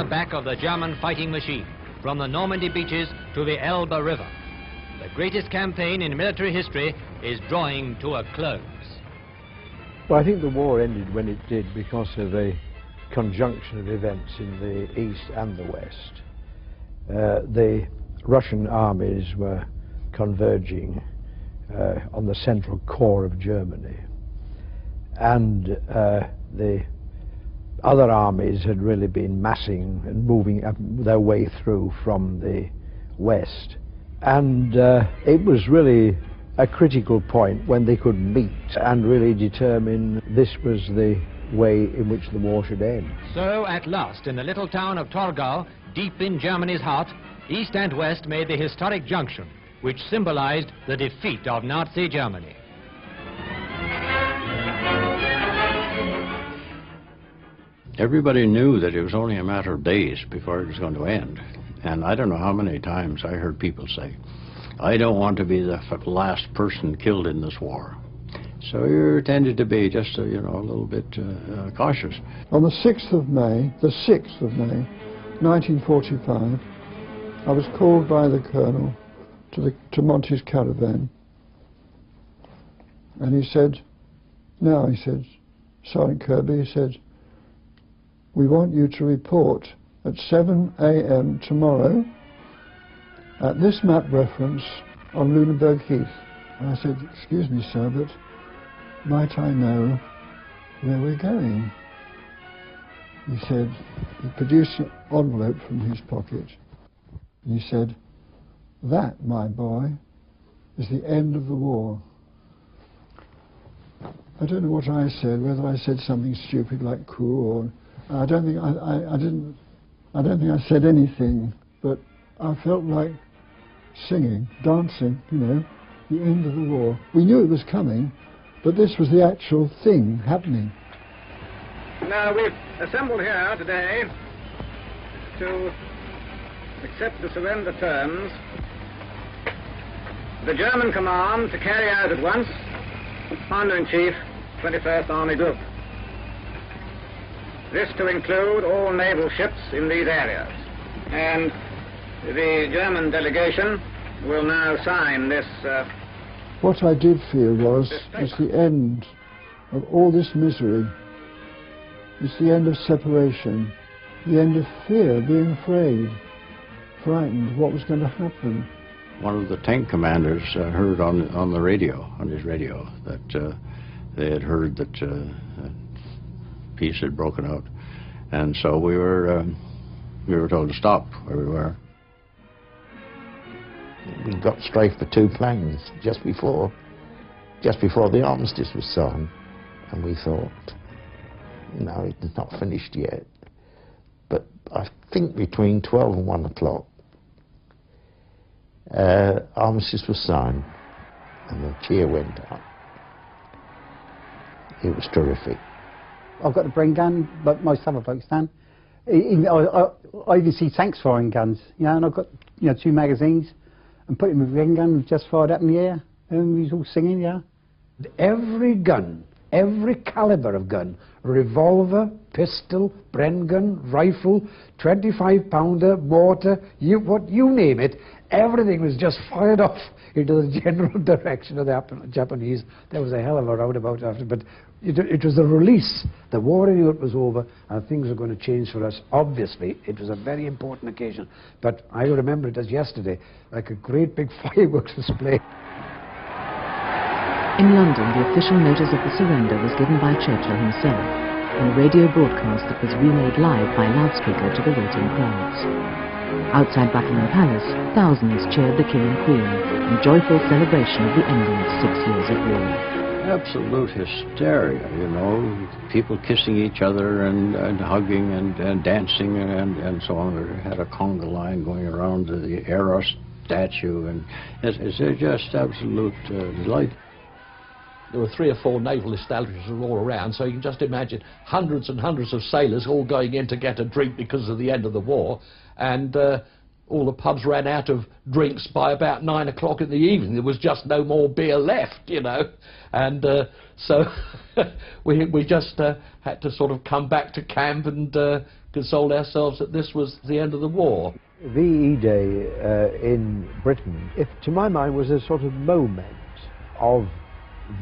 the back of the German fighting machine, from the Normandy beaches to the Elbe River. The greatest campaign in military history is drawing to a close. Well, I think the war ended when it did because of a conjunction of events in the east and the west. The Russian armies were converging on the central core of Germany, and the other armies had really been massing and moving their way through from the west, and it was really a critical point when they could meet and really determine this was the way in which the war should end. So at last, in the little town of Torgau, deep in Germany's heart, east and west made the historic junction, which symbolized the defeat of Nazi Germany. Everybody knew that it was only a matter of days before it was going to end. And I don't know how many times I heard people say, I don't want to be the last person killed in this war. So you tended to be just, a little bit cautious. On the 6th of May, 1945, I was called by the Colonel to Monty's caravan. And he said, now, he said, Sergeant Kirby, he said, we want you to report at 7 a.m. tomorrow at this map reference on Lunenburg Heath. And I said, excuse me, sir, but might I know where we're going? He said, he produced an envelope from his pocket. And he said, that, my boy, is the end of the war. I don't know what I said, whether I said something stupid like cool, or I don't think I don't think I said anything, but I felt like singing, dancing, the end of the war. We knew it was coming, but this was the actual thing happening. Now, we've assembled here today to accept the surrender terms. The German command to carry out at once Commander-in-Chief, 21st Army Group. This to include all naval ships in these areas. And the German delegation will now sign this. What I did feel was the end of all this misery. It's the end of separation, the end of fear, being afraid, frightened of what was going to happen. One of the tank commanders heard on the radio, on his radio, that they had heard that peace had broken out, and so we were told to stop where we were. We got strafed for 2 planes just before the armistice was signed, and we thought, no, it's not finished yet. But I think between 12 and 1 o'clock, armistice was signed, and the cheer went up. It was terrific. I've got the Bren gun, but most other folks don't. I even see tanks firing guns, and I've got 2 magazines, and put him with a Bren gun, just fired up in the air, and he's all singing, Every gun, every caliber of gun, revolver, pistol, Bren gun, rifle, 25-pounder, mortar, you name it, everything was just fired off into the general direction of the Japanese. There was a hell of a roundabout after, but it was the release. The war in Europe was over, and things were going to change for us. Obviously, it was a very important occasion, but I remember it as yesterday, like a great big fireworks display. In London, the official notice of the surrender was given by Churchill himself, in a radio broadcast that was remade live by loudspeaker to the waiting crowds. Outside Buckingham Palace, thousands cheered the King and Queen in joyful celebration of the ending of 6 years of war. Absolute hysteria, people kissing each other and hugging and dancing and so on. We had a conga line going around the Eros statue, and it's just absolute delight. There were 3 or 4 naval establishments all around, so you can just imagine hundreds and hundreds of sailors all going in to get a drink because of the end of the war, and all the pubs ran out of drinks by about 9 o'clock in the evening. There was just no more beer left, and so we just had to sort of come back to camp and consoled ourselves that this was the end of the war. VE Day in Britain, to my mind, was a sort of moment of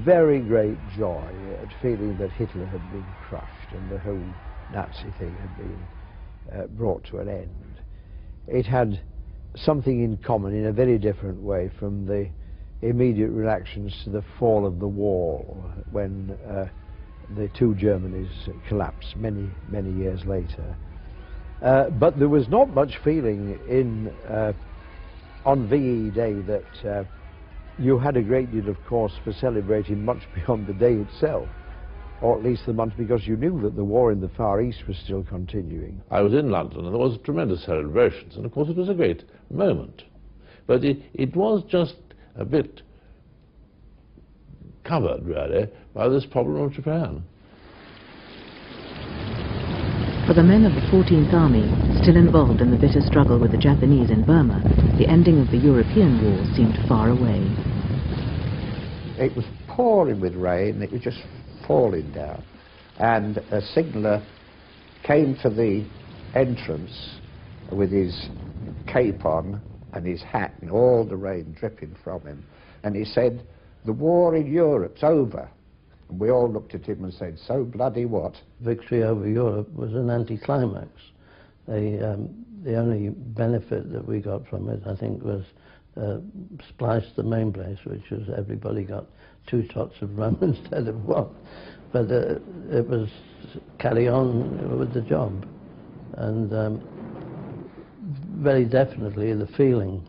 very great joy at feeling that Hitler had been crushed and the whole Nazi thing had been brought to an end. It had something in common in a very different way from the immediate reactions to the fall of the wall when the two Germanys collapsed many, many years later. But there was not much feeling on VE Day that you had a great deal of cause for celebrating much beyond the day itself, or at least the month, because you knew that the war in the Far East was still continuing. I was in London and there was tremendous celebrations, and of course it was a great moment. But it was just a bit covered, really, by this problem of Japan. For the men of the 14th Army, still involved in the bitter struggle with the Japanese in Burma, the ending of the European war seemed far away. It was pouring with rain, it was just falling down. And a signaller came to the entrance with his cape on and his hat and all the rain dripping from him. And he said, "The war in Europe's over." And we all looked at him and said, "So bloody what?" Victory over Europe was an anticlimax. The only benefit that we got from it, I think, was splice the main place, which was everybody got 2 shots of rum instead of 1. But it was carry on with the job. And very definitely the feeling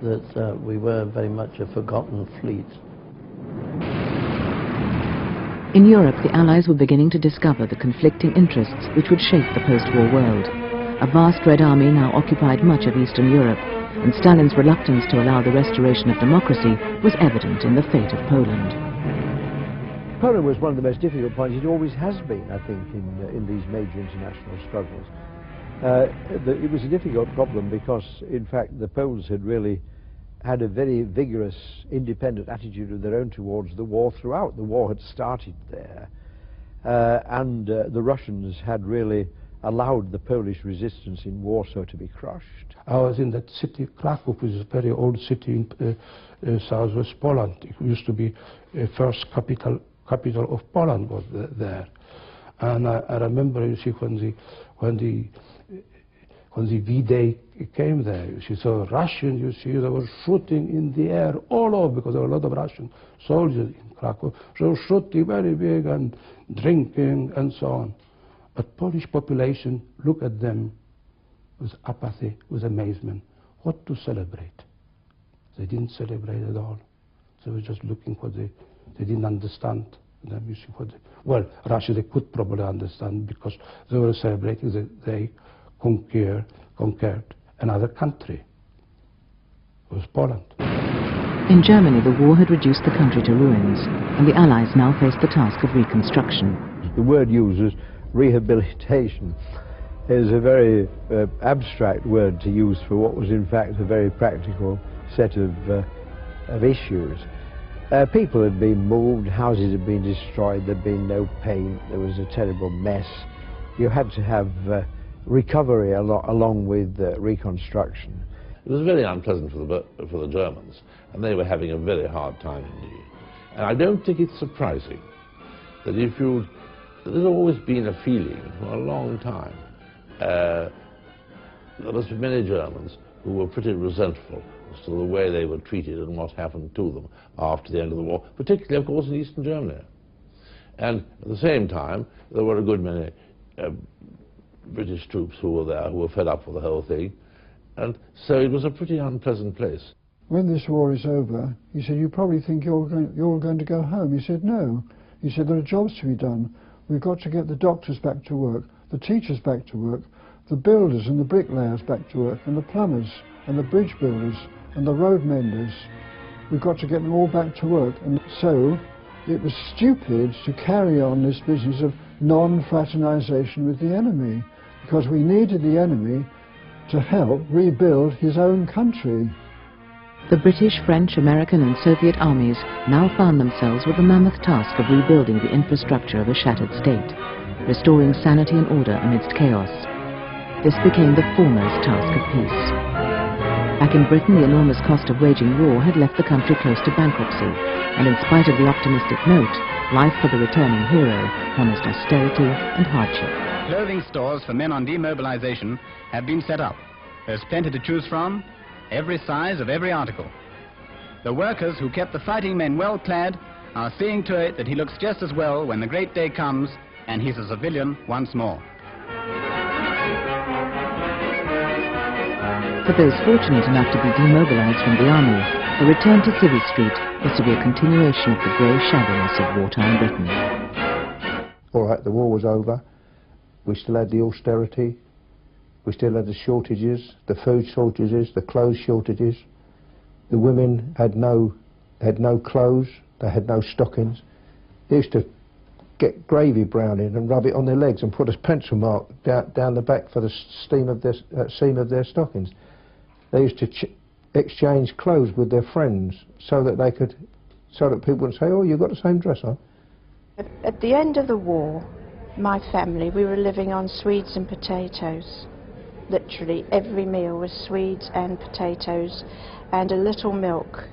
that we were very much a forgotten fleet. In Europe, the Allies were beginning to discover the conflicting interests which would shape the post-war world. A vast Red Army now occupied much of Eastern Europe, and Stalin's reluctance to allow the restoration of democracy was evident in the fate of Poland. Poland was one of the most difficult points. It always has been, I think, in these major international struggles. It was a difficult problem because, in fact, the Poles had really had a very vigorous, independent attitude of their own towards the war throughout. The war had started there, and the Russians had really allowed the Polish resistance in Warsaw to be crushed. I was in that city, Kraków, which is a very old city in southwest Poland. It used to be first capital of Poland was there. And I remember, you see, when the V-Day came there, you see, so Russian, you see, they were shooting in the air all over, because there were a lot of Russian soldiers in Krakow. So shooting very big and drinking and so on. But Polish population, look at them with apathy, with amazement. What to celebrate? They didn't celebrate at all. They were just looking for they didn't understand them. You see, well, Russia, they could probably understand, because they were celebrating that they conquered another country. It was Poland. In Germany, the war had reduced the country to ruins, and the Allies now faced the task of reconstruction. The word used was rehabilitation. Is a very abstract word to use for what was in fact a very practical set of issues. People had been moved, houses had been destroyed, there had been no paint, there was a terrible mess. You had to have recovery along with reconstruction. It was very unpleasant for the Germans, and they were having a very hard time indeed. And I don't think it's surprising that there's always been a feeling for a long time. There must be many Germans who were pretty resentful as to the way they were treated and what happened to them after the end of the war, particularly, of course, in Eastern Germany. And at the same time, there were a good many British troops who were there, who were fed up with the whole thing. And so it was a pretty unpleasant place. When this war is over, he said, "You probably think you're all going to go home." He said, "No." He said, "There are jobs to be done. We've got to get the doctors back to work, the teachers back to work, the builders and the bricklayers back to work, and the plumbers and the bridge builders and the road menders. We've got to get them all back to work." And so it was stupid to carry on this business of non-fraternization with the enemy, because we needed the enemy to help rebuild his own country. The British, French, American and Soviet armies now found themselves with the mammoth task of rebuilding the infrastructure of a shattered state. restoring sanity and order amidst chaos. This became the foremost task of peace. Back in Britain, the enormous cost of waging war had left the country close to bankruptcy, and in spite of the optimistic note, life for the returning hero promised austerity and hardship. Clothing stores for men on demobilization have been set up. There's plenty to choose from, every size of every article. The workers who kept the fighting men well clad are seeing to it that he looks just as well when the great day comes and he's a civilian once more. For those fortunate enough to be demobilized from the army, the return to Civvy Street was to be a continuation of the grey shabbiness of wartime Britain. All right, the war was over. We still had the austerity. We still had the shortages, the food shortages, the clothes shortages. The women had no clothes. They had no stockings. They used to get gravy browning and rub it on their legs and put a pencil mark down the back for the seam of their stockings. They used to exchange clothes with their friends so that people would say, "Oh, you've got the same dress on." At the end of the war, my family, we were living on Swedes and potatoes. Literally every meal was Swedes and potatoes and a little milk.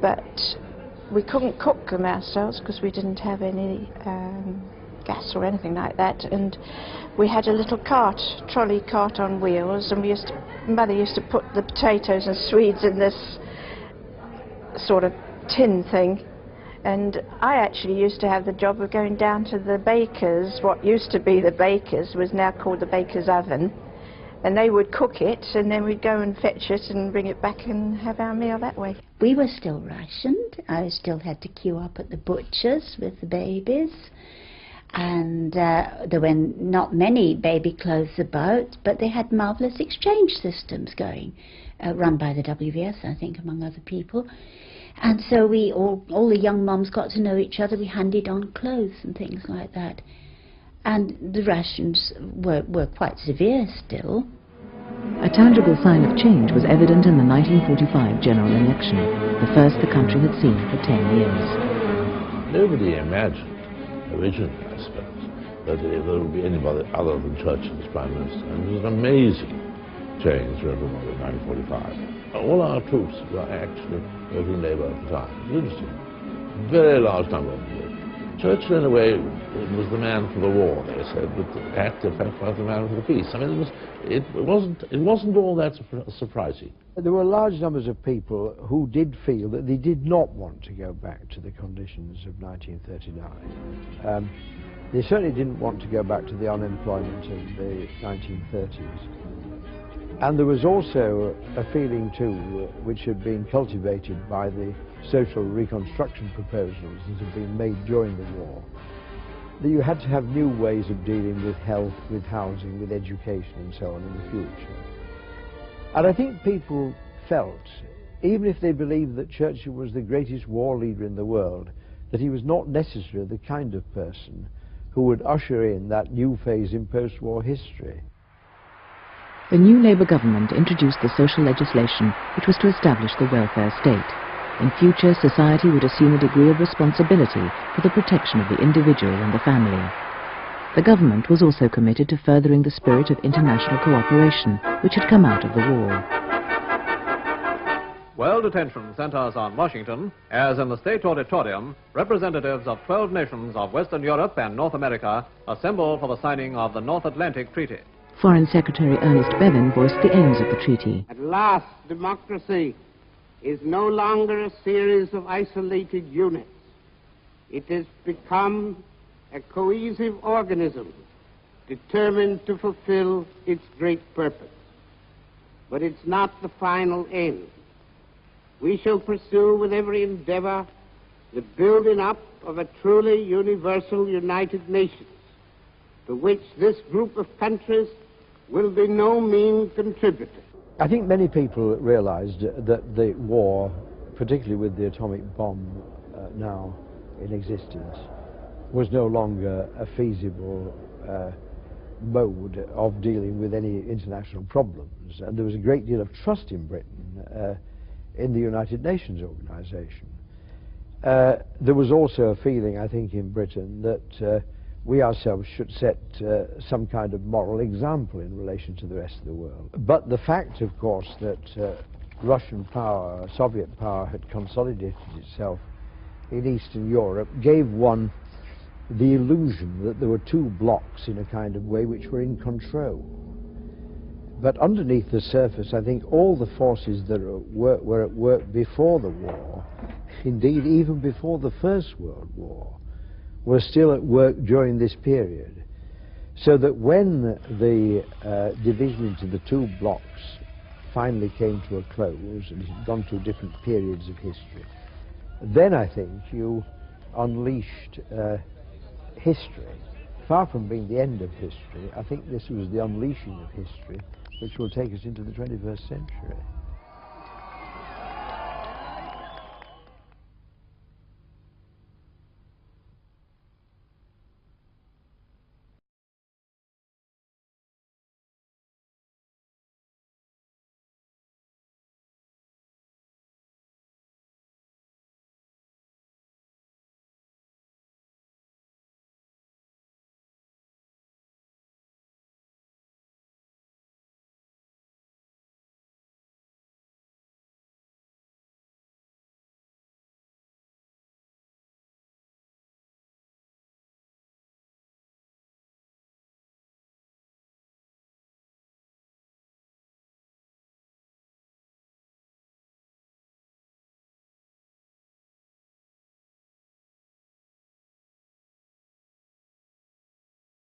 But we couldn't cook them ourselves because we didn't have any gas or anything like that, and we had a little trolley cart on wheels, and Mother used to put the potatoes and Swedes in this sort of tin thing, and I actually used to have the job of going down to the baker's. What used to be the baker's was now called the baker's oven, and they would cook it, and then we'd go and fetch it and bring it back and have our meal that way. We were still rationed. I still had to queue up at the butcher's with the babies, and there were not many baby clothes about, but they had marvellous exchange systems going, run by the WVS, I think, among other people. And so we all the young mums got to know each other. We handed on clothes and things like that. And the rations were quite severe still. A tangible sign of change was evident in the 1945 general election, the first the country had seen for 10 years. Nobody imagined originally, I suppose, that there would be anybody other than Churchill as Prime Minister. And it was an amazing change for everyone in 1945. All our troops were actually voting Labour at the time. It was interesting. Very large number of them. Churchill, in a way, was the man for the war, they said, but active fact was the man for the peace. I mean, it wasn't all that surprising. There were large numbers of people who did feel that they did not want to go back to the conditions of 1939. They certainly didn't want to go back to the unemployment of the 1930s. And there was also a feeling too, which had been cultivated by the social reconstruction proposals that had been made during the war, that you had to have new ways of dealing with health, with housing, with education and so on in the future. And I think people felt, even if they believed that Churchill was the greatest war leader in the world, that he was not necessarily the kind of person who would usher in that new phase in post-war history. The new Labour government introduced the social legislation which was to establish the welfare state. In future, society would assume a degree of responsibility for the protection of the individual and the family. The government was also committed to furthering the spirit of international cooperation which had come out of the war. World attention centers on Washington, as in the State Auditorium, representatives of 12 nations of Western Europe and North America assemble for the signing of the North Atlantic Treaty. Foreign Secretary Ernest Bevin voiced the aims of the treaty. At last, democracy is no longer a series of isolated units. It has become a cohesive organism determined to fulfill its great purpose. But it's not the final end. We shall pursue with every endeavor the building up of a truly universal United Nations, to which this group of countries will be no mean contributor. I think many people realized that the war, particularly with the atomic bomb now in existence, was no longer a feasible mode of dealing with any international problems. And there was a great deal of trust in Britain in the United Nations organization. There was also a feeling, I think, in Britain that we ourselves should set some kind of moral example in relation to the rest of the world. But the fact, of course, that Russian power, Soviet power, had consolidated itself in Eastern Europe gave one the illusion that there were two blocks in a kind of way which were in control. But underneath the surface, I think all the forces that were at work before the war, indeed even before the First World War, were still at work during this period. So that when the division into the two blocks finally came to a close, and it had gone through different periods of history, then I think you unleashed history. Far from being the end of history, I think this was the unleashing of history, which will take us into the 21st century.